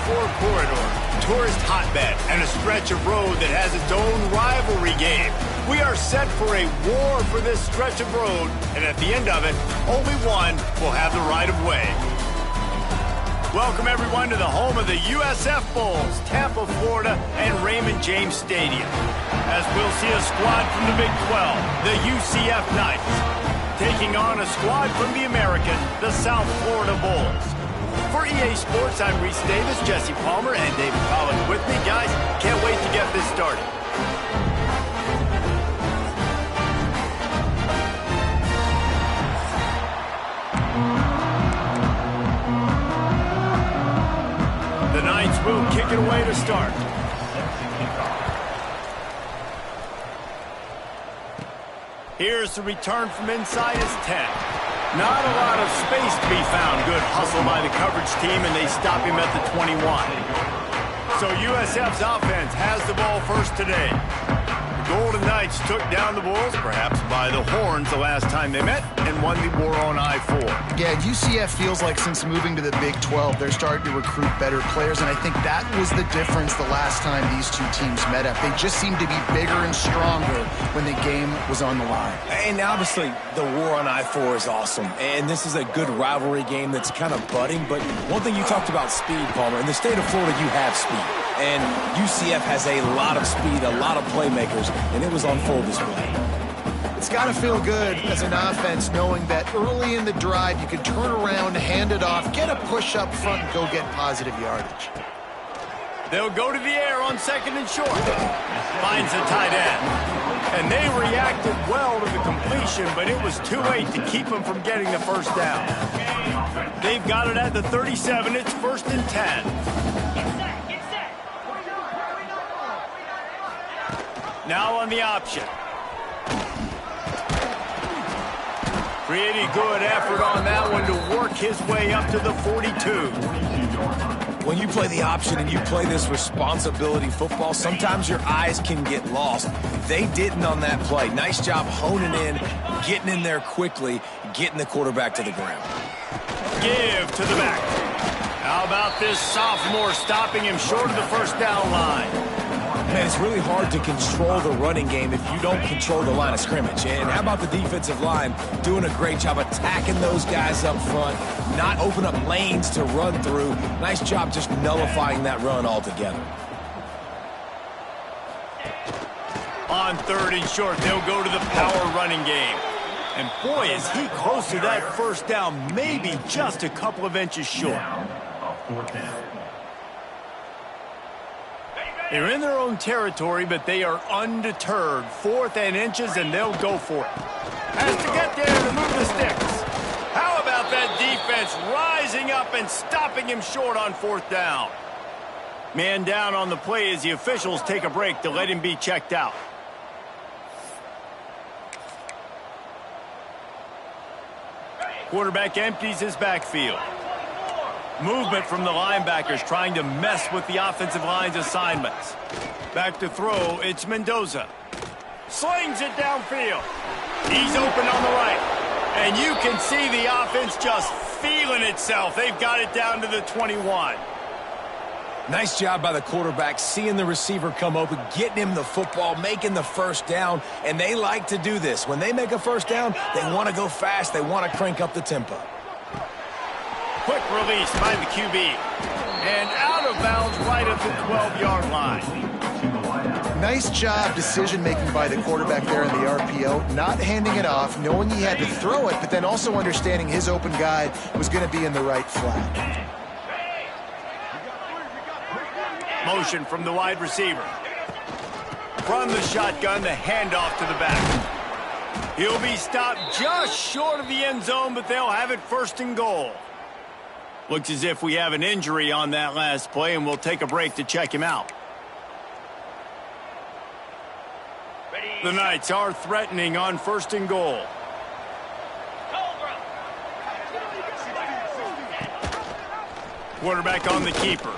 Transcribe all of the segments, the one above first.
I-4 corridor, tourist hotbed, and a stretch of road that has its own rivalry game. We are set for a war for this stretch of road, and at the end of it, only one will have the right of way. Welcome, everyone, to the home of the USF Bulls, Tampa, Florida, and Raymond James Stadium. As we'll see a squad from the Big 12, the UCF Knights, taking on a squad from the American, the South Florida Bulls. For EA Sports, I'm Reese Davis, Jesse Palmer, and David Pollack with me. Guys, can't wait to get this started. The Knights will kick it away to start. Here's the return from inside his 10. Not a lot of space to be found. Good hustle by the coverage team, and they stop him at the 21. So USF's offense has the ball first today. The Golden Knights took down the Bulls, perhaps by the horns the last time they met, and won the war on I-4. Yeah, UCF feels like since moving to the Big 12, they're starting to recruit better players, and I think that was the difference the last time these two teams met up. They just seemed to be bigger and stronger when the game was on the line. And obviously, the war on I-4 is awesome, and this is a good rivalry game that's kind of budding, but one thing you talked about speed, Palmer. In the state of Florida, you have speed, and UCF has a lot of speed, a lot of playmakers, and it was on full display. It's got to feel good as an offense knowing that early in the drive you can turn around, hand it off, get a push up front, and go get positive yardage. They'll go to the air on second and short. Finds the tight end. And they reacted well to the completion, but it was too late to keep them from getting the first down. They've got it at the 37. It's 1st and 10. Now on the option. Pretty good effort on that one to work his way up to the 42. When you play the option and you play this responsibility football, sometimes your eyes can get lost. They didn't on that play. Nice job honing in, getting in there quickly, getting the quarterback to the ground. Give to the back. How about this sophomore stopping him short of the first down line? Man, it's really hard to control the running game if you don't control the line of scrimmage. And how about the defensive line doing a great job attacking those guys up front, not open up lanes to run through. Nice job just nullifying that run altogether. On 3rd and short, they'll go to the power running game. And boy, is he close to that first down, maybe just a couple of inches short. They're in their own territory, but they are undeterred. 4th and inches, and they'll go for it. Has to get there to move the sticks. How about that defense rising up and stopping him short on 4th down? Man down on the play as the officials take a break to let him be checked out. Quarterback empties his backfield. Movement from the linebackers trying to mess with the offensive line's assignments. Back to throw, it's Mendoza. Slings it downfield. He's open on the right. And you can see the offense just feeling itself. They've got it down to the 21. Nice job by the quarterback, seeing the receiver come open, getting him the football, making the first down, and they like to do this. When they make a first down, they want to go fast. They want to crank up the tempo. Quick release by the QB. And out of bounds right at the 12-yard line. Nice job decision-making by the quarterback there in the RPO, not handing it off, knowing he had to throw it, but then also understanding his open guy was going to be in the right flat. Motion from the wide receiver. From the shotgun, the handoff to the back. He'll be stopped just short of the end zone, but they'll have it 1st and goal. Looks as if we have an injury on that last play, and we'll take a break to check him out. The Knights are threatening on 1st and goal. Quarterback on the keeper.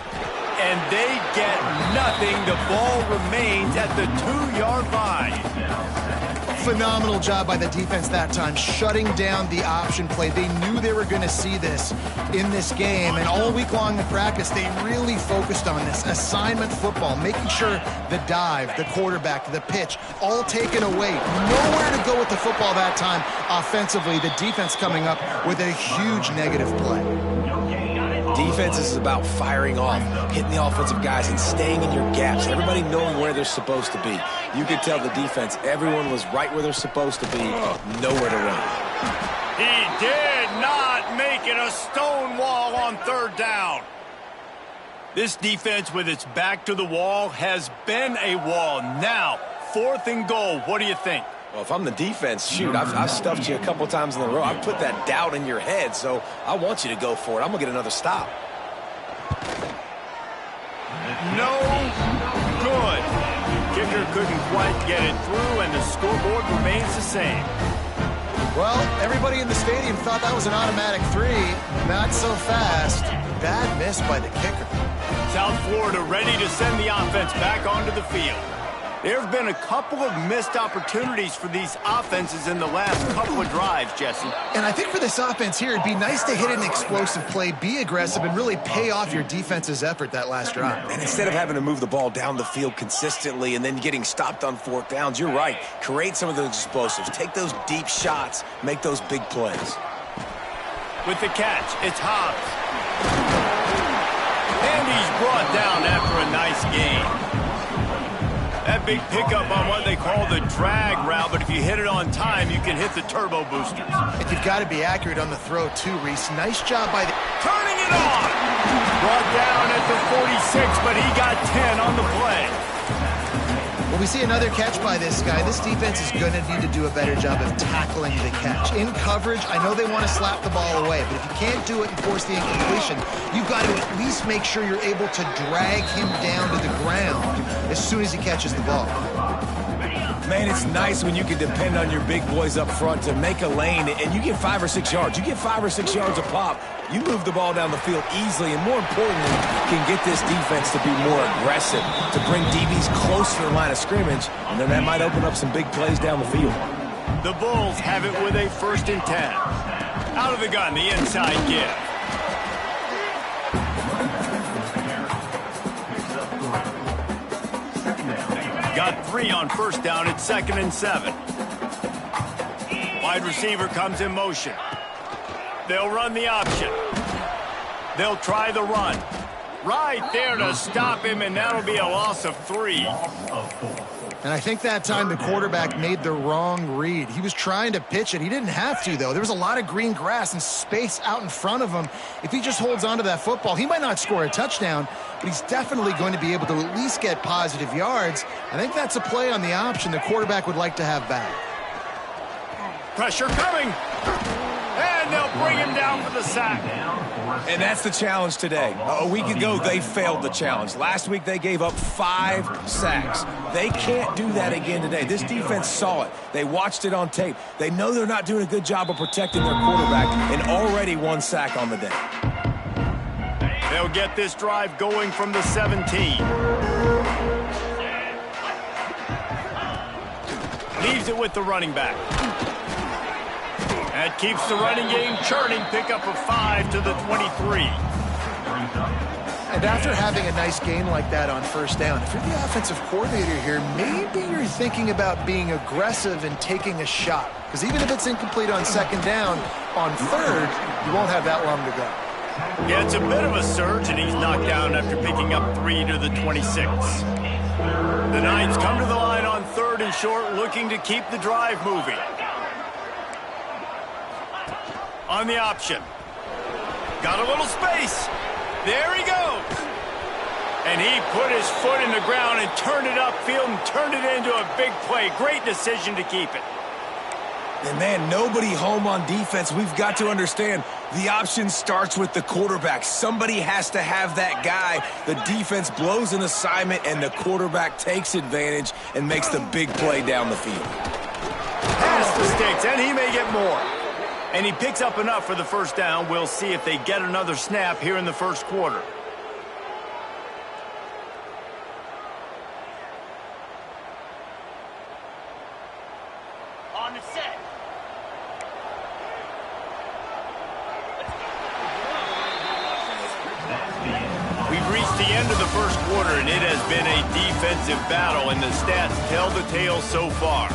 And they get nothing. The ball remains at the 2-yard line. Phenomenal job by the defense that time, shutting down the option play. They knew they were going to see this in this game, and all week long in practice, they really focused on this assignment football, making sure the dive, the quarterback, the pitch, all taken away. Nowhere to go with the football that time offensively. The defense coming up with a huge negative play. Defense is about firing off, hitting the offensive guys, and staying in your gaps. Everybody knowing where they're supposed to be. You could tell the defense, everyone was right where they're supposed to be, nowhere to run. He did not make it a stone wall on third down. This defense with its back to the wall has been a wall. Now, 4th and goal. What do you think? Well, if I'm the defense, shoot, I've stuffed you a couple times in a row. I've put that doubt in your head, so I want you to go for it. I'm going to get another stop. No good. Kicker couldn't quite get it through, and the scoreboard remains the same. Well, everybody in the stadium thought that was an automatic 3. Not so fast. Bad miss by the kicker. South Florida ready to send the offense back onto the field. There have been a couple of missed opportunities for these offenses in the last couple of drives, Jesse. And I think for this offense here, it'd be nice to hit an explosive play, be aggressive, and really pay off your defense's effort that last drive. And instead of having to move the ball down the field consistently and then getting stopped on 4th downs, you're right. Create some of those explosives. Take those deep shots. Make those big plays. With the catch, it's Hobbs. And he's brought down after a nice gain. That big pickup on what they call the drag route, but if you hit it on time, you can hit the turbo boosters. And you've got to be accurate on the throw, too, Reese. Nice job by the... Turning it on! Brought down at the 46, but he got 10 on the play. When we see another catch by this guy, this defense is going to need to do a better job of tackling the catch. In coverage, I know they want to slap the ball away, but if you can't do it and force the incompletion, you've got to at least make sure you're able to drag him down to the ground as soon as he catches the ball. Man, it's nice when you can depend on your big boys up front to make a lane, and you get 5 or 6 yards. You get 5 or 6 yards a pop. You move the ball down the field easily, and more importantly, can get this defense to be more aggressive, to bring DBs closer to the line of scrimmage, and then that might open up some big plays down the field. The Bulls have it with a 1st and 10. Out of the gun, the inside give. Got 3 on 1st down at 2nd and 7. Wide receiver comes in motion. They'll run the option. They'll try the run. Right there to stop him, and that'll be a loss of 3. And I think that time the quarterback made the wrong read. He was trying to pitch it. He didn't have to, though. There was a lot of green grass and space out in front of him. If he just holds on to that football, he might not score a touchdown, but he's definitely going to be able to at least get positive yards. I think that's a play on the option the quarterback would like to have back. Pressure coming. And they'll bring him down for the sack. And that's the challenge today. A week ago, they failed the challenge. Last week, they gave up 5 sacks. They can't do that again today. This defense saw it. They watched it on tape. They know they're not doing a good job of protecting their quarterback, and already 1 sack on the day. They'll get this drive going from the 17. Leaves it with the running back. That keeps the running game churning. Pickup of 5 to the 23. And after having a nice game like that on 1st down, if you're the offensive coordinator here, maybe you're thinking about being aggressive and taking a shot. Because even if it's incomplete on 2nd down, on 3rd, you won't have that long to go. Yeah, it's a bit of a surge, and he's knocked down after picking up 3 to the 26. The Knights come to the line on 3rd and short, looking to keep the drive moving. On the option. Got a little space. There he goes. And he put his foot in the ground and turned it upfield and turned it into a big play. Great decision to keep it. And, man, nobody home on defense. We've got to understand the option starts with the quarterback. Somebody has to have that guy. The defense blows an assignment, and the quarterback takes advantage and makes the big play down the field. Pass the sticks, and he may get more. And he picks up enough for the 1st down. We'll see if they get another snap here in the 1st quarter. the end of the first quarter, and it has been a defensive battle, and the stats tell the tale so far.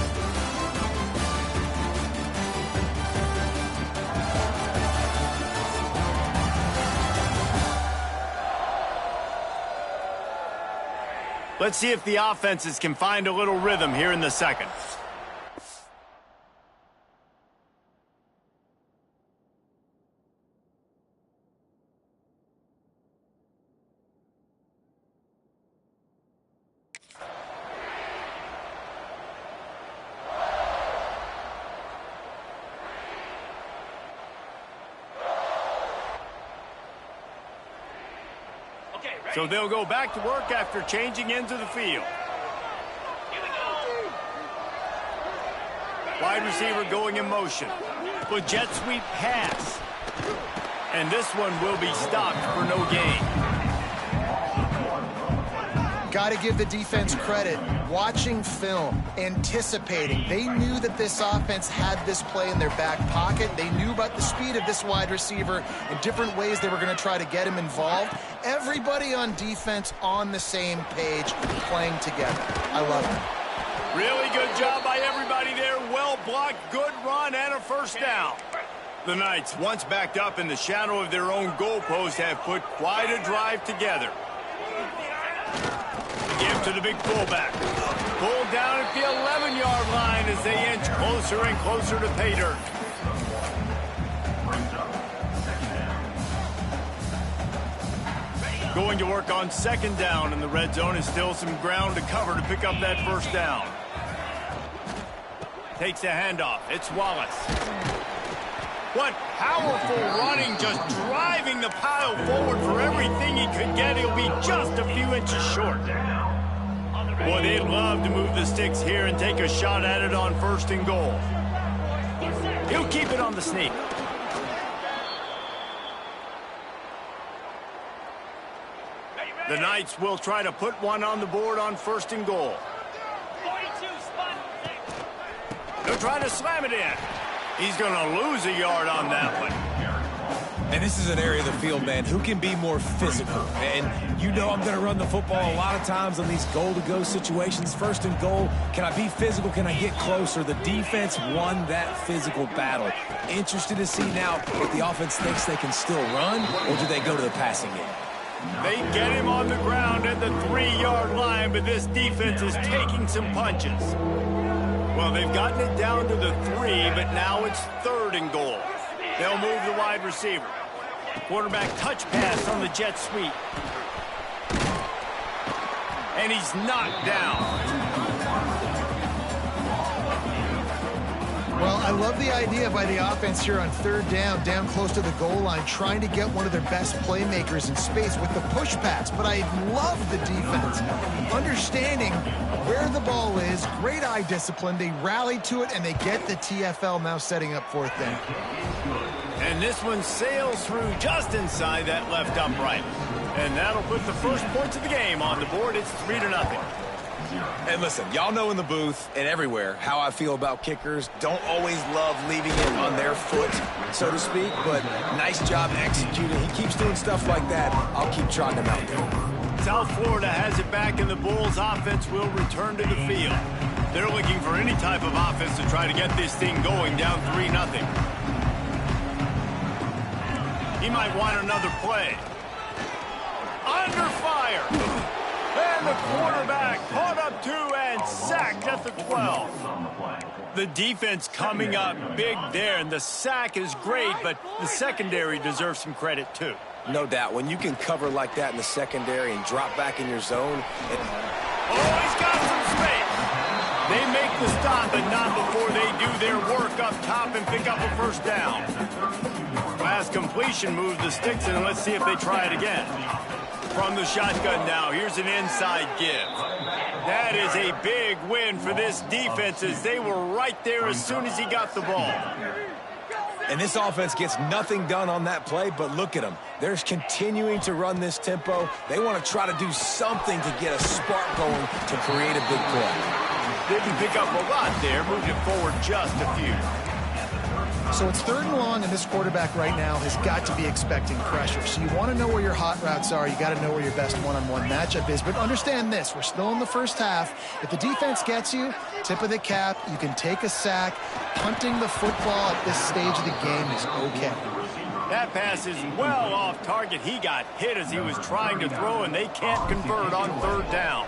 Let's see if the offenses can find a little rhythm here in the second. So they'll go back to work after changing into the field. Wide receiver going in motion. With jet sweep pass. And this one will be stopped for no gain. Got to give the defense credit. Watching film, anticipating. They knew that this offense had this play in their back pocket. They knew about the speed of this wide receiver and different ways they were going to try to get him involved. Everybody on defense on the same page, playing together. I love it. Really good job by everybody there. Well blocked, good run, and a first down. The Knights, once backed up in the shadow of their own goalpost, have put quite a drive together. Give to the big fullback. Pulled down at the 11-yard line as they inch closer and closer to pay dirt. Going to work on second down, and the red zone is still some ground to cover to pick up that first down. Takes a handoff. It's Wallace. What powerful running, just driving the pile forward for everything he could get. He'll be just a few inches short. Boy, they'd love to move the sticks here and take a shot at it on first and goal. He'll keep it on the sneak. The Knights will try to put one on the board on first and goal. They'll try to slam it in. He's going to lose a yard on that one. And this is an area of the field, man, who can be more physical. And you know I'm going to run the football a lot of times on these goal-to-go situations. First and goal, can I be physical? Can I get closer? The defense won that physical battle. Interested to see now if the offense thinks they can still run, or do they go to the passing game? They get him on the ground at the 3-yard line, but this defense is taking some punches. Well, they've gotten it down to the 3, but now it's third and goal. They'll move the wide receiver. Quarterback touch pass on the jet sweep. And he's knocked down. Well, I love the idea by the offense here on third down close to the goal line, trying to get one of their best playmakers in space with the push pass. But I love the defense, understanding where the ball is, great eye discipline. They rally to it, and they get the TFL now setting up fourth down. And this one sails through just inside that left upright. And that'll put the first points of the game on the board. It's 3-0. And listen, y'all know in the booth and everywhere how I feel about kickers. Don't always love leaving it on their foot, so to speak, but nice job executing. He keeps doing stuff like that. I'll keep trotting him out there. South Florida has it back, and the Bulls offense will return to the field. They're looking for any type of offense to try to get this thing going, down 3-0. He might want another play. Under fire. And the quarterback caught up 2 and sacked at the 12. The defense coming up big there, and the sack is great, but the secondary deserves some credit too. No doubt. When you can cover like that in the secondary and drop back in your zone. Oh, he's got some space. They make the stop, but not before they do their work up top and pick up a first down. Last completion moved the sticks, and let's see if they try it again. From the shotgun now, here's an inside give. That is a big win for this defense, as they were right there as soon as he got the ball. And this offense gets nothing done on that play, but look at them. They're continuing to run this tempo. They want to try to do something to get a spark going to create a big play. Didn't pick up a lot there, moved it forward just a few. So it's 3rd and long, and this quarterback right now has got to be expecting pressure. So you want to know where your hot routes are. You got to know where your best one-on-one matchup is. But understand this, we're still in the first half. If the defense gets you, tip of the cap, you can take a sack. Punting the football at this stage of the game is okay. That pass is well off target. He got hit as he was trying to throw, and they can't convert on 3rd down.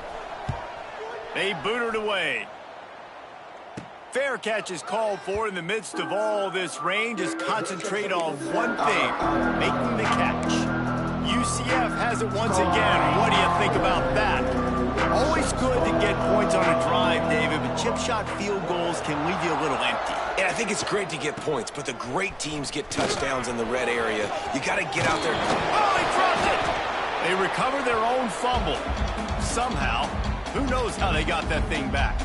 They boot it away. Fair catch is called for in the midst of all this rain. Just concentrate on one thing, making the catch. UCF has it once again. What do you think about that? Always good to get points on a drive, David, but chip shot field goals can leave you a little empty. And I think it's great to get points, but the great teams get touchdowns in the red area. You got to get out there. Oh, he dropped it! They recover their own fumble. Somehow, who knows how they got that thing back?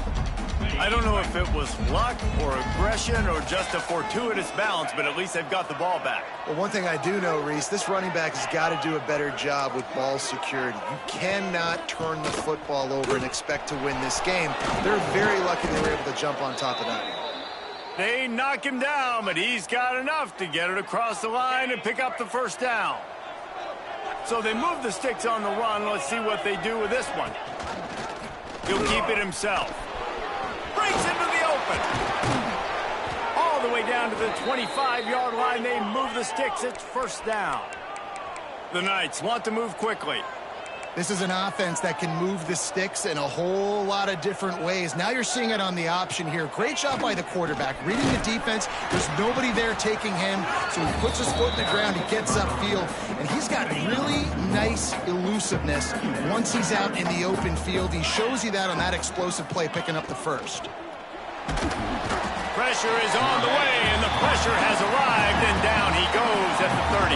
I don't know if it was luck or aggression or just a fortuitous bounce, but at least they've got the ball back. Well, one thing I do know, Reese, this running back has got to do a better job with ball security. You cannot turn the football over and expect to win this game. They're very lucky they were able to jump on top of that. They knock him down, but he's got enough to get it across the line and pick up the 1st down. So they move the sticks on the run. Let's see what they do with this one. He'll keep it himself. Breaks into the open. All the way down to the 25-yard line. They move the sticks. It's 1st down. The Knights want to move quickly. This is an offense that can move the sticks in a whole lot of different ways. Now you're seeing it on the option here. Great job by the quarterback. Reading the defense, there's nobody there taking him, so he puts his foot in the ground, he gets upfield, and he's got really nice elusiveness once he's out in the open field. He shows you that on that explosive play, picking up the 1st. Pressure is on the way, and the pressure has arrived, and down he goes at the 30.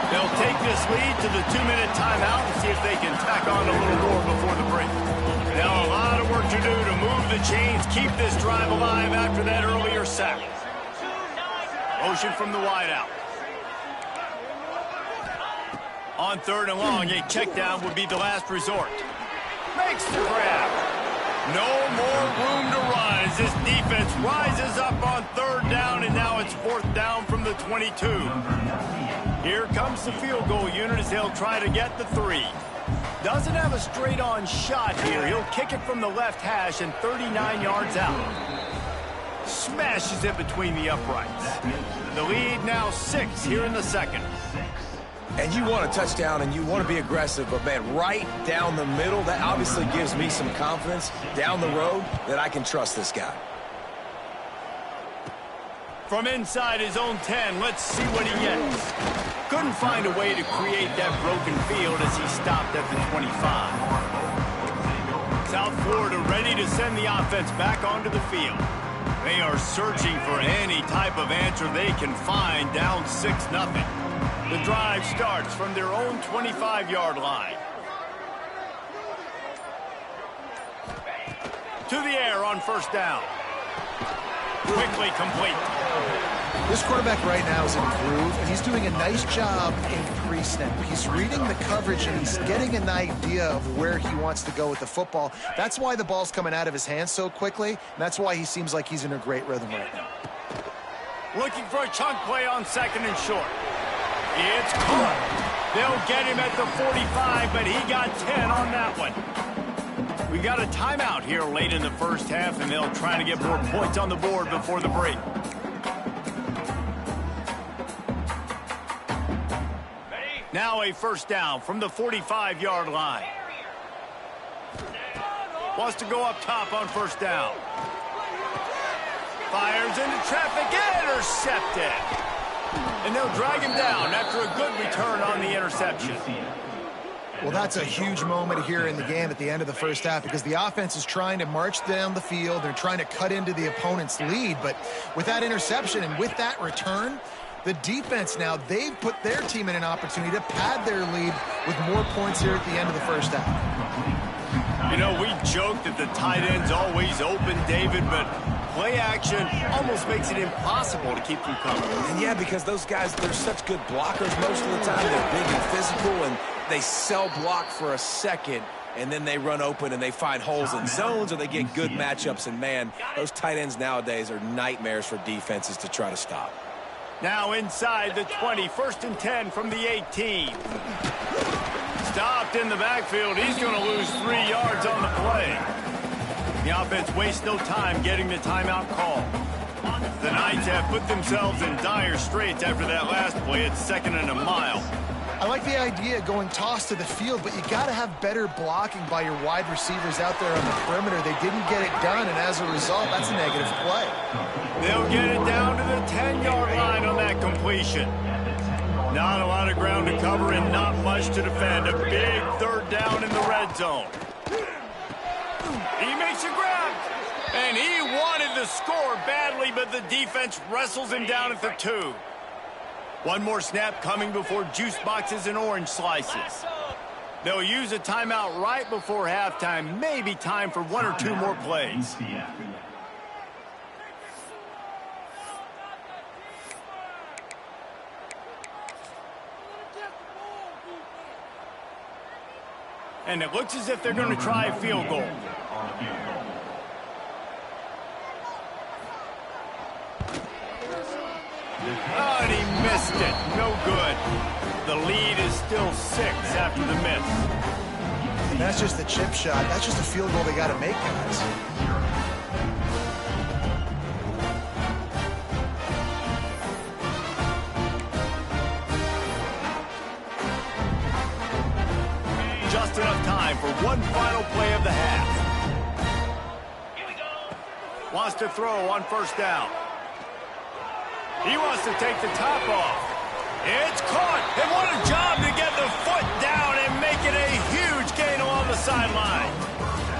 They'll take this lead to the 2-minute timeout and see if they can tack on a little more before the break. Now a lot of work to do to move the chains, keep this drive alive after that earlier sack. Motion from the wideout. On 3rd and long, a check down would be the last resort. Makes the grab. No more room to run as this defense rises up on 3rd down, and now it's 4th down from the 22. Here comes the field goal unit as they'll try to get the 3. Doesn't have a straight-on shot here. He'll kick it from the left hash and 39 yards out. Smashes it between the uprights. The lead now 6 here in the 2nd. And you want a touchdown and you want to be aggressive, but man, right down the middle, that obviously gives me some confidence down the road that I can trust this guy. From inside his own 10, let's see what he gets. Couldn't find a way to create that broken field as he stopped at the 25. South Florida ready to send the offense back onto the field. They are searching for any type of answer they can find, down 6-0. The drive starts from their own 25-yard line. To the air on 1st down. Quickly complete. This quarterback right now is in a groove, and he's doing a nice job in pre-snap. He's reading the coverage, and he's getting an idea of where he wants to go with the football. That's why the ball's coming out of his hands so quickly, and that's why he seems like he's in a great rhythm right now. Looking for a chunk play on 2nd and short. It's caught. They'll get him at the 45, but he got 10 on that one. We got a timeout here late in the 1st half, and they'll try to get more points on the board before the break. Now a 1st down from the 45-yard line. Wants to go up top on 1st down. Fires into traffic, intercepted. And they'll drag him down after a good return on the interception. Well, that's a huge moment here in the game at the end of the 1st half because the offense is trying to march down the field. They're trying to cut into the opponent's lead. But with that interception and with that return, the defense now, they've put their team in an opportunity to pad their lead with more points here at the end of the 1st half. You know, we joked that the tight end's always open, David, but play action almost makes it impossible to keep them coming. And yeah, because those guys, they're such good blockers most of the time. They're big and physical, and they sell block for a second, and then they run open and they find holes in zones or they get good matchups. And, man, those tight ends nowadays are nightmares for defenses to try to stop. Now inside the 20, 1st and 10 from the 18. Stopped in the backfield. He's going to lose 3 yards on the play. The offense wastes no time getting the timeout call. The Knights have put themselves in dire straits after that last play. It's 2nd and a mile. I like the idea of going toss to the field, but you got to have better blocking by your wide receivers out there on the perimeter. They didn't get it done, and as a result, that's a negative play. They'll get it down to the 10-yard line on that completion. Not a lot of ground to cover and not much to defend. A big 3rd down in the red zone. He makes a grab, and he wanted the score badly, but the defense wrestles him down at the 2. One more snap coming before juice boxes and orange slices. They'll use a timeout right before halftime. Maybe time for 1 or 2 more plays. And it looks as if they're going to try a field goal. Oh, and he missed it. No good. The lead is still 6 after the miss. And that's just the chip shot. That's just a field goal they got to make, guys. Just enough time for one final play of the half. Wants to throw on 1st down. He wants to take the top off. It's caught. And what a job to get the foot down and make it a huge gain along the sideline.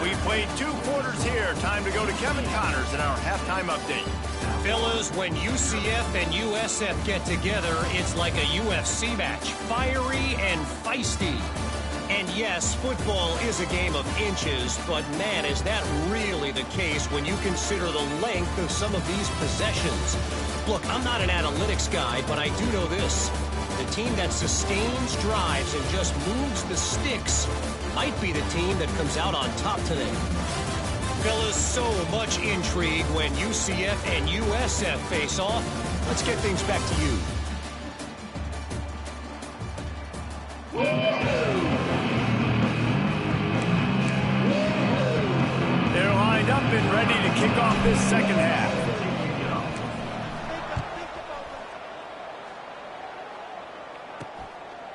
We played 2 quarters here. Time to go to Kevin Connors in our halftime update. Fellas, when UCF and USF get together, it's like a UFC match. Fiery and feisty. And yes, football is a game of inches, but man, is that really the case when you consider the length of some of these possessions. Look, I'm not an analytics guy, but I do know this. The team that sustains drives and just moves the sticks might be the team that comes out on top today. Fellas, so much intrigue when UCF and USF face off. Let's get things back to you. They're lined up and ready to kick off this 2nd half.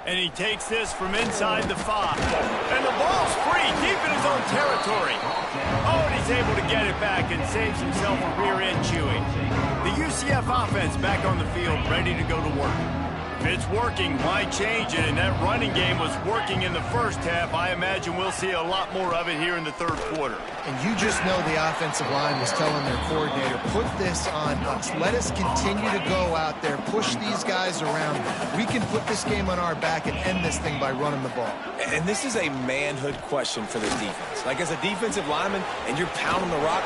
And he takes this from inside the 5. And the ball's free deep in his own territory. Oh, and he's able to get it back and saves himself a rear end chewing. The UCF offense back on the field, ready to go to work. If it's working, why change it? And that running game was working in the 1st half. I imagine we'll see a lot more of it here in the 3rd quarter. And you just know the offensive line was telling their coordinator, put this on us. Let us continue to go out there, push these guys around. We can put this game on our back and end this thing by running the ball. And this is a manhood question for this defense. Like, as a defensive lineman, and you're pounding the rock,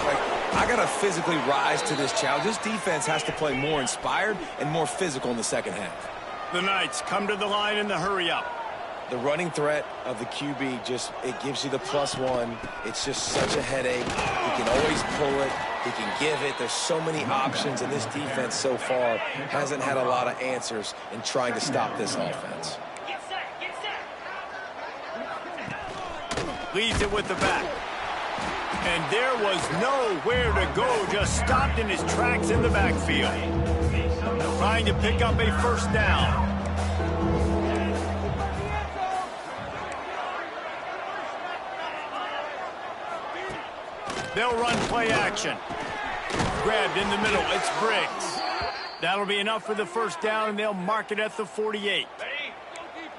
like, I got to physically rise to this challenge. This defense has to play more inspired and more physical in the 2nd half. The Knights come to the line in the hurry-up. The running threat of the QB it gives you the +1. It's just such a headache. He can always pull it. He can give it. There's so many options, and this defense so far hasn't had a lot of answers in trying to stop this offense. Leads it with the back. And there was nowhere to go, just stopped in his tracks in the backfield. Trying to pick up a 1st down. They'll run play action. Grabbed in the middle, it's Briggs. That'll be enough for the 1st down, and they'll mark it at the 48.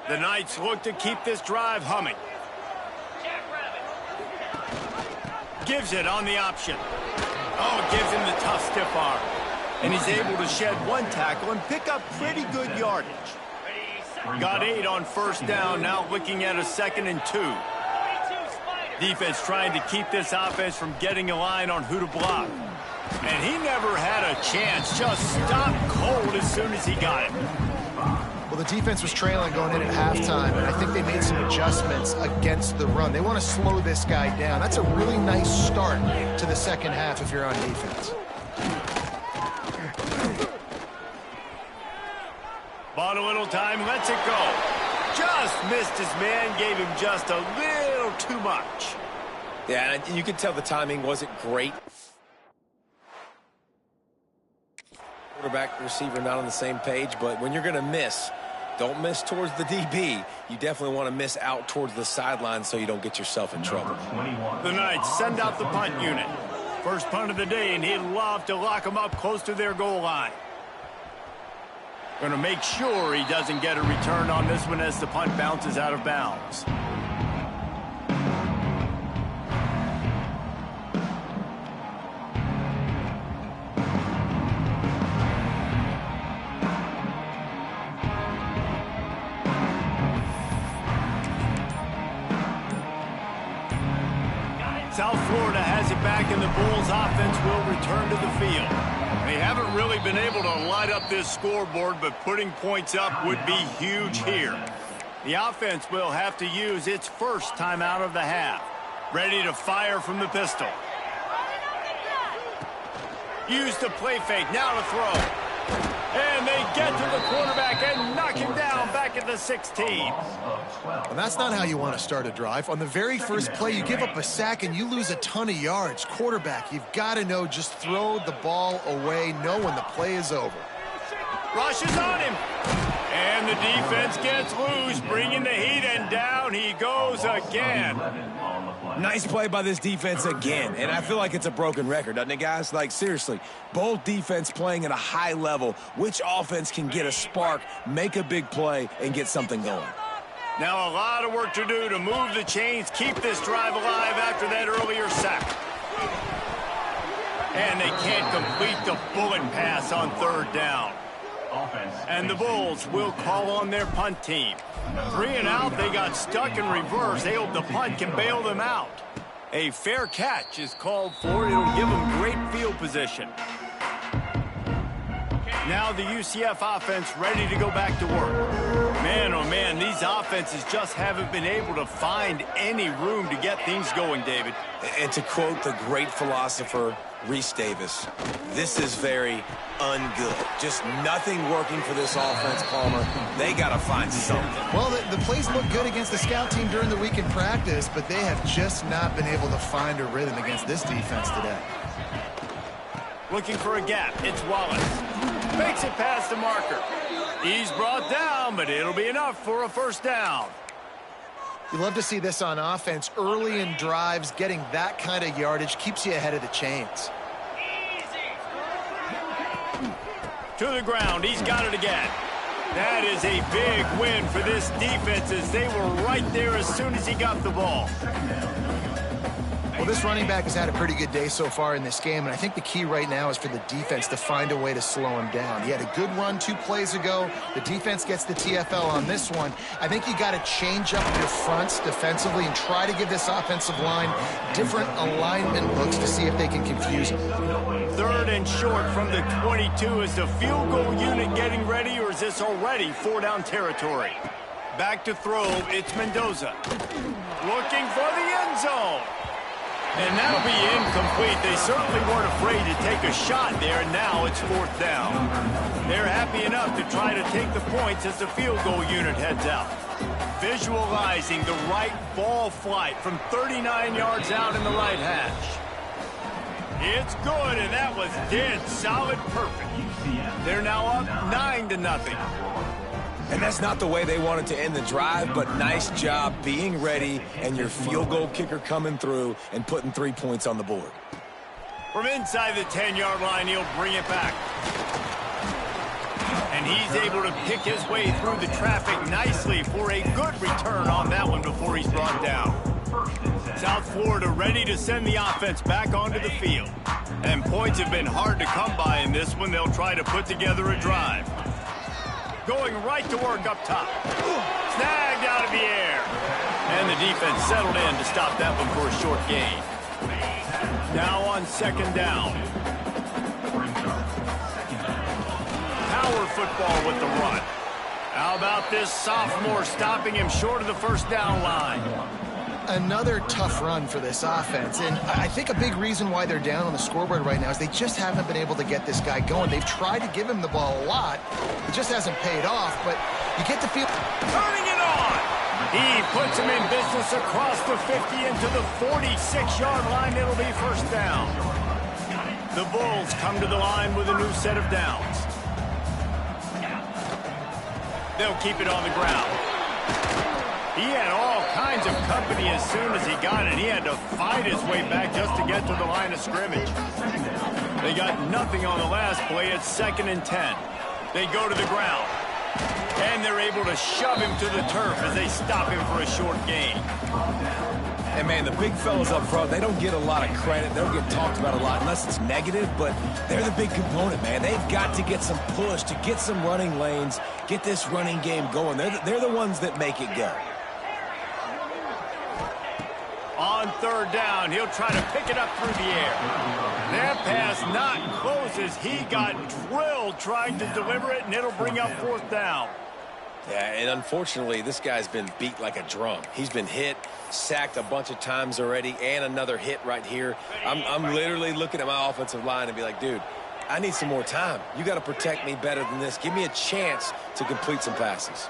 The Knights look to keep this drive humming. Gives it on the option. Oh, gives him the tough stiff arm. And he's able to shed 1 tackle and pick up pretty good yardage. Got 8 on 1st down, now looking at a 2nd and 2. Defense trying to keep this offense from getting a line on who to block. And he never had a chance, just stopped cold as soon as he got it. Well, the defense was trailing going in at halftime, and I think they made some adjustments against the run. They want to slow this guy down. That's a really nice start to the 2nd half if you're on defense. Bought a little time, lets it go. Just missed his man, gave him just a little too much. Yeah, and you could tell the timing wasn't great. Quarterback, receiver not on the same page, but when you're going to miss, don't miss towards the DB. You definitely want to miss out towards the sideline so you don't get yourself in trouble. The Knights send out the punt unit. First punt of the day, and he'd love to lock them up close to their goal line. Going to make sure he doesn't get a return on this one as the punt bounces out of bounds. South Florida has it back, and the Bulls offense will return to the field. They haven't really been able to light up this scoreboard, but putting points up would be huge here. The offense will have to use its first timeout of the half. Ready to fire from the pistol. Use the play fake, now to throw. And they get to the quarterback and knock him down back at the 16. And that's not how you want to start a drive. On the very first play, you give up a sack and you lose a ton of yards. Quarterback, you've got to know, just throw the ball away, know when the play is over. Rushes on him. And the defense gets loose, bringing the heat, and down he goes again. Nice play by this defense again, and I feel like it's a broken record, doesn't it, guys? Like, seriously, both defense playing at a high level. Which offense can get a spark, make a big play, and get something going? Now a lot of work to do to move the chains, keep this drive alive after that earlier sack. And they can't complete the bullet pass on third down. And the Bulls will call on their punt team. 3 and out, they got stuck in reverse. They hope the punt can bail them out. A fair catch is called for. It'll give them great field position. Now the UCF offense ready to go back to work. Man, oh man, these offenses just haven't been able to find any room to get things going, David. And to quote the great philosopher, Reese Davis, this is very ungood. Just nothing working for this offense, Palmer. They got to find something. Well, the plays look good against the scout team during the week in practice, but they have just not been able to find a rhythm against this defense today. Looking for a gap. It's Wallace. Makes it past the marker. He's brought down, but it'll be enough for a first down. You love to see this on offense. Early in drives, getting that kind of yardage keeps you ahead of the chains. To the ground. He's got it again. That is a big win for this defense as they were right there as soon as he got the ball. Well, this running back has had a pretty good day so far in this game, and I think the key right now is for the defense to find a way to slow him down. He had a good run 2 plays ago. The defense gets the TFL on this one. I think you got to change up your fronts defensively and try to give this offensive line different alignment looks to see if they can confuse him. 3rd and short from the 22. Is the field goal unit getting ready, or is this already 4-down territory? Back to throw. It's Mendoza. Looking for the end zone. And that'll be incomplete. They certainly weren't afraid to take a shot there, and now it's 4th down. They're happy enough to try to take the points as the field goal unit heads out. Visualizing the right ball flight from 39 yards out in the right hash. It's good, and that was dead solid perfect. They're now up 9-0. And that's not the way they wanted to end the drive, but nice job being ready and your field goal kicker coming through and putting 3 points on the board. From inside the 10-yard line, he'll bring it back. And he's able to pick his way through the traffic nicely for a good return on that one before he's brought down. South Florida ready to send the offense back onto the field. And points have been hard to come by in this one. They'll try to put together a drive. Going right to work up top. Snagged out of the air. And the defense settled in to stop that one for a short gain. Now on 2nd down. Power football with the run. How about this sophomore stopping him short of the 1st down line? Another tough run for this offense, and I think a big reason why they're down on the scoreboard right now is they just haven't been able to get this guy going. They've tried to give him the ball a lot. It just hasn't paid off, but you get the feel... Turning it on! He puts him in business across the 50 into the 46-yard line. It'll be first down. The Bulls come to the line with a new set of downs. They'll keep it on the ground. He had all kinds of company as soon as he got it. He had to fight his way back just to get to the line of scrimmage. They got nothing on the last play. It's 2nd and 10. They go to the ground. And they're able to shove him to the turf as they stop him for a short gain. And, man, the big fellas up front, they don't get a lot of credit. They don't get talked about a lot unless it's negative, but they're the big component, man. They've got to get some push, to get some running lanes, get this running game going. They're the ones that make it go. On 3rd down, he'll try to pick it up through the air. That pass not close as he got drilled trying to deliver it, and it'll bring up 4th down. Yeah, and unfortunately, this guy's been beat like a drum. He's been hit, sacked a bunch of times already, and another hit right here. I'm literally looking at my offensive line and be like, dude, I need some more time. You got to protect me better than this. Give me a chance to complete some passes.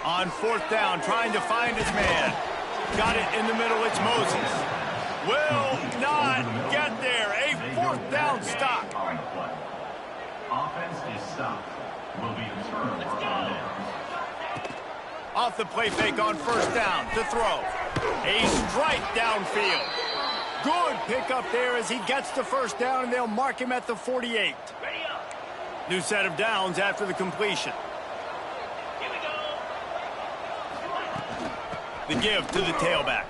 On 4th down, trying to find his man. Got it in the middle. It's Moses. Will not get there. A 4th down stop. Offense is stopped. Will be returned for down. Off the play fake on 1st down to throw. A strike downfield. Good pickup there as he gets the 1st down, and they'll mark him at the 48. New set of downs after the completion. The give to the tailback.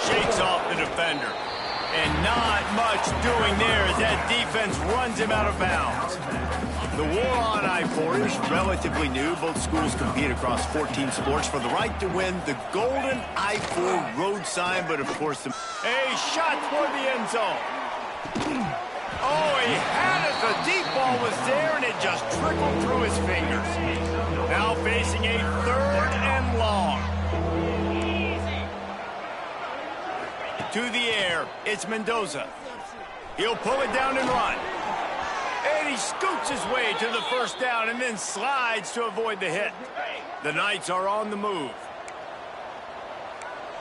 Shakes off the defender. And not much doing there as that defense runs him out of bounds. The war on I-4 is relatively new. Both schools compete across 14 sports for the right to win the golden I-4 road sign, but of course, a shot toward the end zone. Oh, he had it. The deep ball was there, and it just trickled through his fingers. Now facing a 3rd and long. To the air, it's Mendoza. He'll pull it down and run. And he scoots his way to the 1st down and then slides to avoid the hit. The Knights are on the move.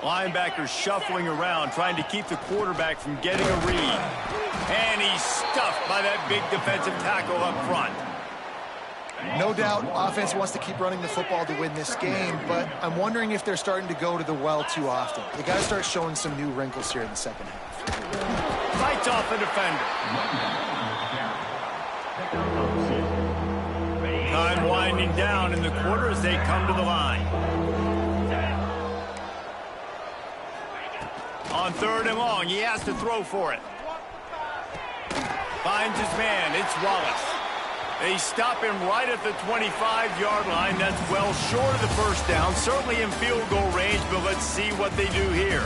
Linebackers shuffling around, trying to keep the quarterback from getting a read. And he's stuffed by that big defensive tackle up front. No doubt, offense wants to keep running the football to win this game, but I'm wondering if they're starting to go to the well too often. They got to start showing some new wrinkles here in the 2nd half. Fights off the defender. Time winding down in the quarter as they come to the line. On 3rd and long, he has to throw for it. Finds his man. It's Wallace. They stop him right at the 25-yard line. That's well short of the 1st down. Certainly in field goal range, but let's see what they do here.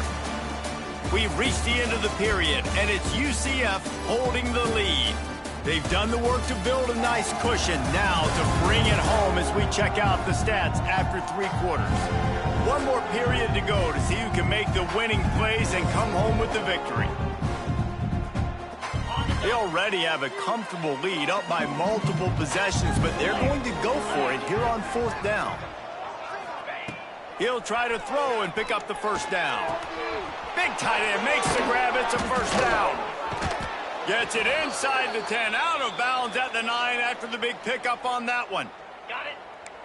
We've reached the end of the period, and it's UCF holding the lead. They've done the work to build a nice cushion. Now to bring it home as we check out the stats after 3 quarters. One more period to go to see who can make the winning plays and come home with the victory. They already have a comfortable lead, up by multiple possessions, but they're going to go for it here on 4th down. He'll try to throw and pick up the 1st down. Big tight end makes the grab. It's a 1st down. Gets it inside the 10, out of bounds at the 9 after the big pickup on that one. Got it.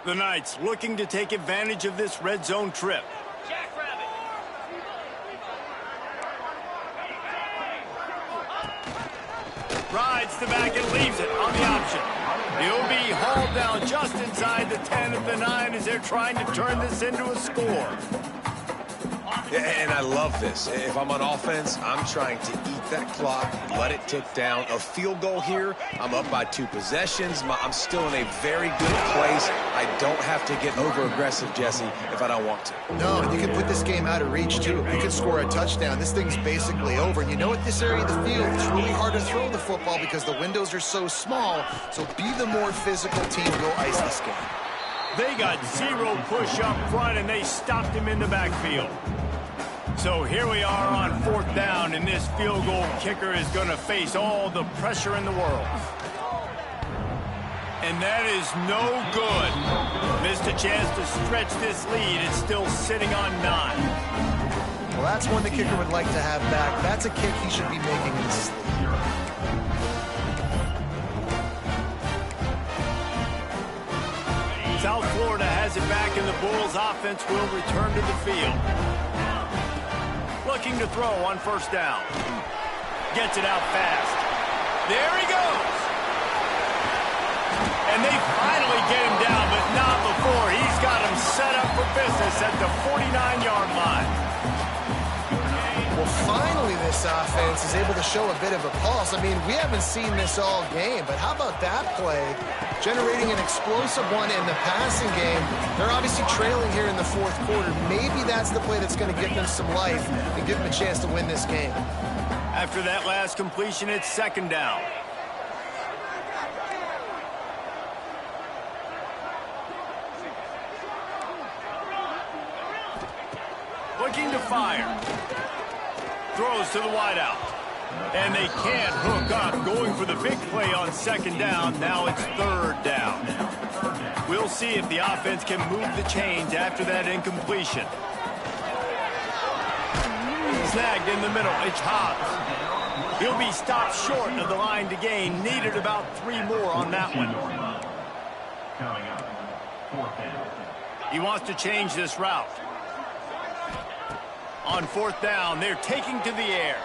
The Knights looking to take advantage of this red zone trip. Jackrabbit. Rides the back and leaves it on the option. He'll be hauled down just inside the 10 of the 9 as they're trying to turn this into a score. And I love this. If I'm on offense, I'm trying to eat that clock, let it tick down. A field goal here, I'm up by 2 possessions. I'm still in a very good place. I don't have to get over-aggressive, Jesse, if I don't want to. No, and you can put this game out of reach, too. If you can score a touchdown, this thing's basically over. And you know, at this area of the field, it's really hard to throw the football because the windows are so small. So be the more physical team. Go ice this game. They got zero push up front, and they stopped him in the backfield. So here we are on 4th down, and this field goal kicker is going to face all the pressure in the world. And that is no good. Missed a chance to stretch this lead. It's still sitting on 9. Well, that's one the kicker would like to have back. That's a kick he should be making in this. South Florida has it back, and the Bulls offense will return to the field. Looking to throw on 1st down. Gets it out fast. There he goes. And they finally get him down, but not before. He's got him set up for business at the 49-yard line. Well, finally this offense is able to show a bit of a pulse. I mean, we haven't seen this all game, but how about that play? Generating an explosive one in the passing game. They're obviously trailing here in the 4th quarter. Maybe that's the play that's going to give them some life and give them a chance to win this game. After that last completion, it's 2nd down. Looking to fire. Throws to the wideout. And they can't hook up. Going for the big play on 2nd down. Now it's 3rd down. We'll see if the offense can move the chains after that incompletion. Snagged in the middle. It's Hobbs. He'll be stopped short of the line to gain. Needed about 3 more on that one. Coming up, 4th down. He wants to change this route. On 4th down, they're taking to the air.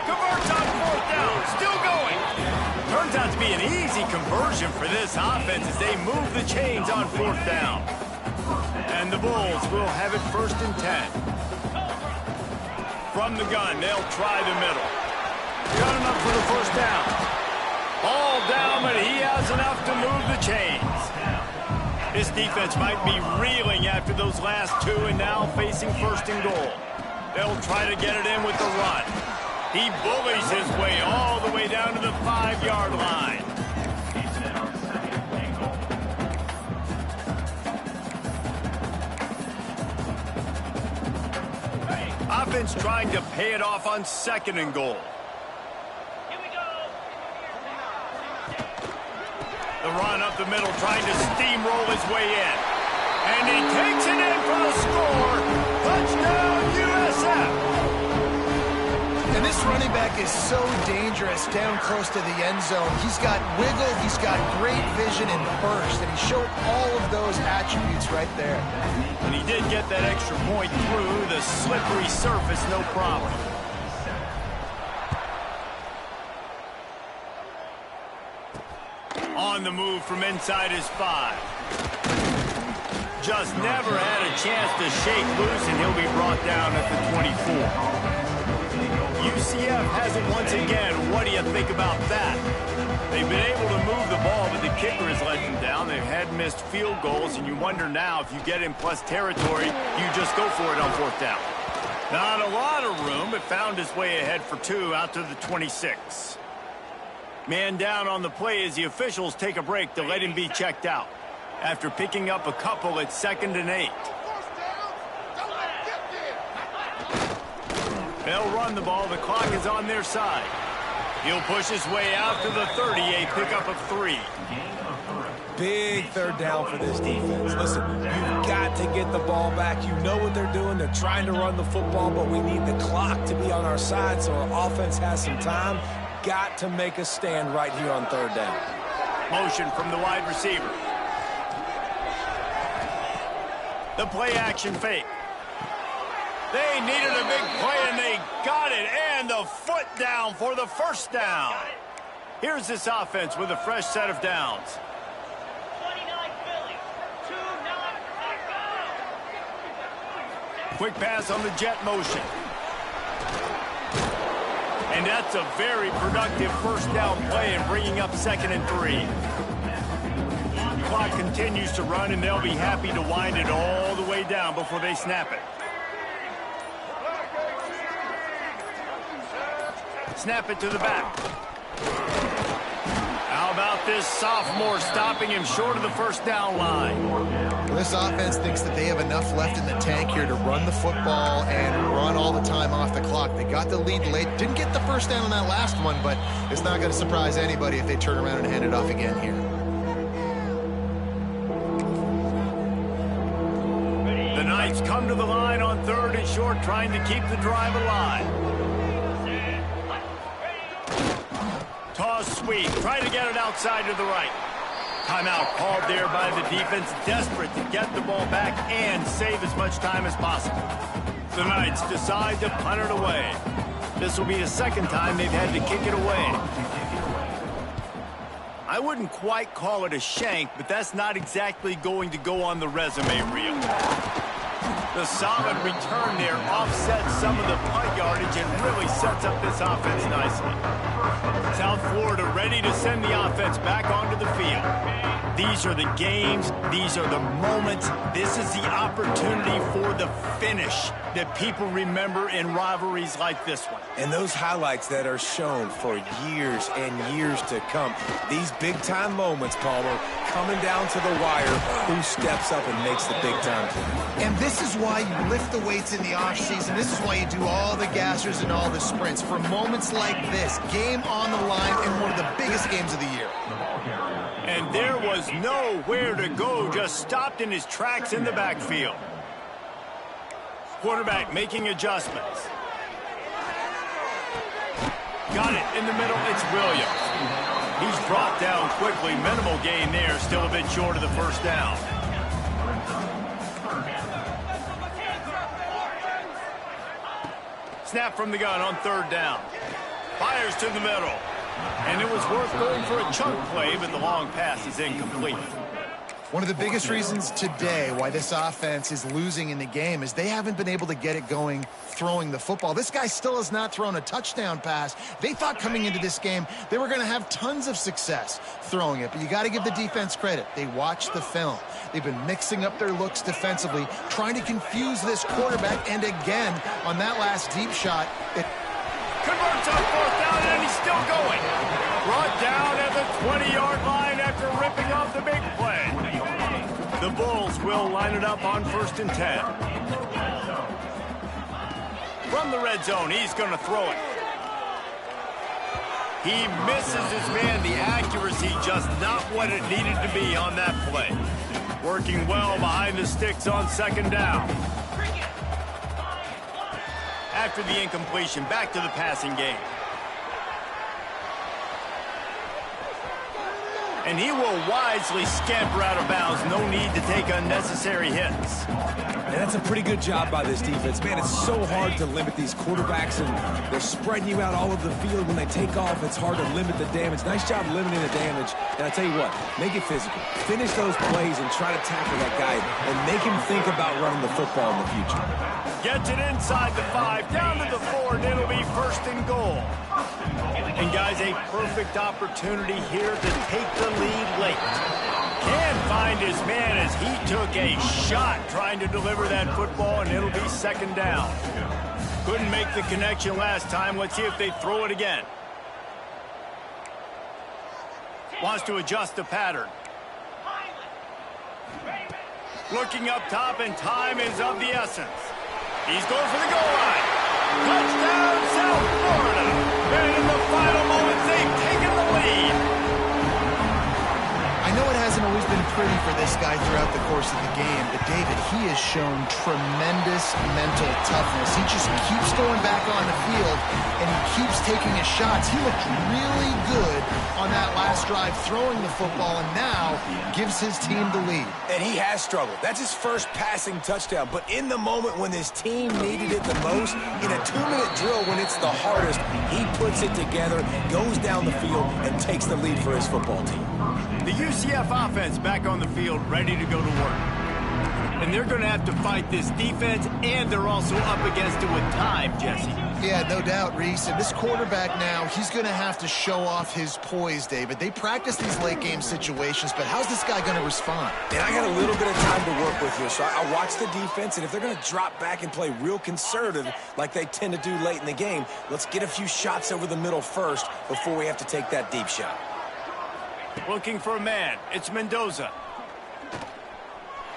Converts on 4th down, still going. Turns out to be an easy conversion for this offense as they move the chains on 4th down. And the Bulls will have it 1st and 10. From the gun, they'll try the middle. Got enough for the 1st down. All down, but he has enough to move the chains. This defense might be reeling after those last 2 and now facing 1st and goal. They'll try to get it in with the run. He bullies his way all the way down to the 5-yard line. Offense trying to pay it off on 2nd and goal. The run up the middle, trying to steamroll his way in. And he takes it in for the score. Touchdown, USF. And this running back is so dangerous down close to the end zone. He's got wiggle, he's got great vision and burst, and he showed all of those attributes right there. And he did get that extra point through the slippery surface, no problem. On the move from inside his 5. Just never had a chance to shake loose, and he'll be brought down at the 24. UCF has it once again. What do you think about that? They've been able to move the ball, but the kicker has let them down. They've had missed field goals, and you wonder now if you get in plus territory, you just go for it on 4th down. Not a lot of room, but found his way ahead for 2 out to the 26. Man down on the play as the officials take a break to let him be checked out. After picking up a couple at 2nd and 8. They'll run the ball. The clock is on their side. He'll push his way out to the 30, a pickup of 3. Big 3rd down for this defense. Listen, you've got to get the ball back. You know what they're doing. They're trying to run the football, but we need the clock to be on our side so our offense has some time. Got to make a stand right here on 3rd down. Motion from the wide receiver. The play action fake. They needed a big play, and they got it. And the foot down for the 1st down. Here's this offense with a fresh set of downs. Quick pass on the jet motion. And that's a very productive 1st down play and bringing up 2nd and 3. The clock continues to run, and they'll be happy to wind it all the way down before they snap it. Snap it to the back. Now about this sophomore stopping him short of the first down line? This offense thinks that they have enough left in the tank here to run the football and run all the time off the clock. They got the lead late. Didn't get the first down on that last one, but it's not going to surprise anybody if they turn around and hand it off again here. The Knights come to the line on 3rd and short, trying to keep the drive alive. Toss sweep, try to get it outside to the right. Timeout called there by the defense, desperate to get the ball back and save as much time as possible. The Knights decide to punt it away. This will be the second time they've had to kick it away. I wouldn't quite call it a shank, but that's not exactly going to go on the resume reel. The solid return there offsets some of the punt yardage and really sets up this offense nicely. South Florida ready to send the offense back onto the field. These are the games. These are the moments. This is the opportunity for the finish that people remember in rivalries like this one. And those highlights that are shown for years and years to come. These big-time moments, Palmer, coming down to the wire. Who steps up and makes the big-time play? And this is why you lift the weights in the offseason. This is why you do all the gassers and all the sprints. For moments like this, game on the line in one of the biggest games of the year. And there was nowhere to go, just stopped in his tracks in the backfield. Quarterback making adjustments. Got it in the middle, it's Williams. He's brought down quickly, minimal gain there, still a bit short of the first down. Snap from the gun on 3rd down. Fires to the middle. And it was worth going for a chunk play, but the long pass is incomplete. One of the biggest reasons today why this offense is losing in the game is they haven't been able to get it going throwing the football. This guy still has not thrown a touchdown pass. They thought coming into this game they were going to have tons of success throwing it, but you got to give the defense credit. They watched the film. They've been mixing up their looks defensively, trying to confuse this quarterback, and again, on that last deep shot, it converts on 4th down, and he's still going. Brought down at the 20-yard line after ripping off the big play. The Bulls will line it up on 1st and 10. From the red zone, he's going to throw it. He misses his man. The accuracy just not what it needed to be on that play. Working well behind the sticks on 2nd down. After the incompletion, back to the passing game. And he will wisely scamper out of bounds. No need to take unnecessary hits. And that's a pretty good job by this defense. Man, it's so hard to limit these quarterbacks, and they're spreading you out all over the field. When they take off, it's hard to limit the damage. Nice job limiting the damage. And I tell you what, make it physical. Finish those plays and try to tackle that guy and make him think about running the football in the future. Gets it inside the 5, down to the 4, and it'll be 1st and goal. And guys, a perfect opportunity here to take the lead late. Can find his man as he took a shot trying to deliver that football, and it'll be 2nd down. Couldn't make the connection last time. Let's see if they throw it again. Wants to adjust the pattern. Looking up top, and time is of the essence. He's going for the goal line. Touchdown, South Florida. And in the final moments, they've taken the lead. I know it hasn't always been pretty for this guy throughout the course of the game, but David, he has shown tremendous mental toughness. He just keeps going back on the field, and he keeps taking his shots. He looked really good on that last drive throwing the football, and now gives his team the lead. And he has struggled. That's his first passing touchdown. But in the moment when his team needed it the most, in a 2-minute drill when it's the hardest, he puts it together, goes down the field, and takes the lead for his football team. The UCF offense back on the field, ready to go to work. And they're going to have to fight this defense, and they're also up against it with time, Jesse. Yeah, no doubt, Reese. And this quarterback now, he's going to have to show off his poise, David. They practice these late-game situations, but how's this guy going to respond? And I got a little bit of time to work with here, so I watch the defense, and if they're going to drop back and play real conservative like they tend to do late in the game, let's get a few shots over the middle first before we have to take that deep shot. Looking for a man. It's Mendoza.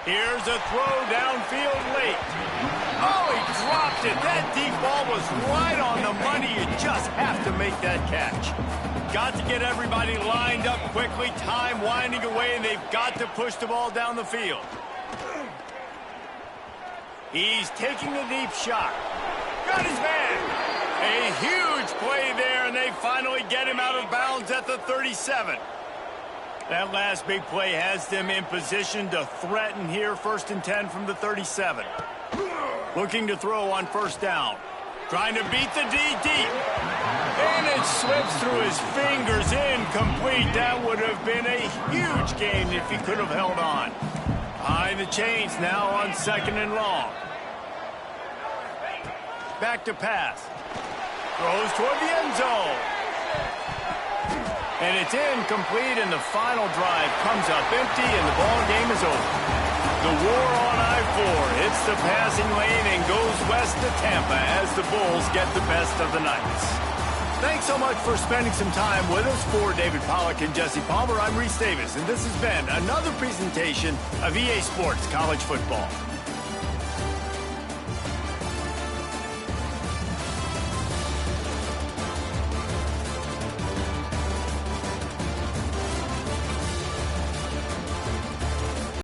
Here's a throw downfield late. Oh, he dropped it. That deep ball was right on the money. You just have to make that catch. Got to get everybody lined up quickly. Time winding away, and they've got to push the ball down the field. He's taking a deep shot. Got his man. A huge play there, and they finally get him out of bounds at the 37. That last big play has them in position to threaten here, 1st and 10 from the 37. Looking to throw on 1st down. Trying to beat the D deep. And it slips through his fingers, incomplete. That would have been a huge gain if he could have held on. Behind the chains now on 2nd and long. Back to pass. Throws toward the end zone. And it's incomplete, and the final drive comes up empty, and the ball game is over. The war on I-4 hits the passing lane and goes west to Tampa as the Bulls get the best of the Knights. Thanks so much for spending some time with us. For David Pollack and Jesse Palmer, I'm Reese Davis, and this has been another presentation of EA Sports College Football.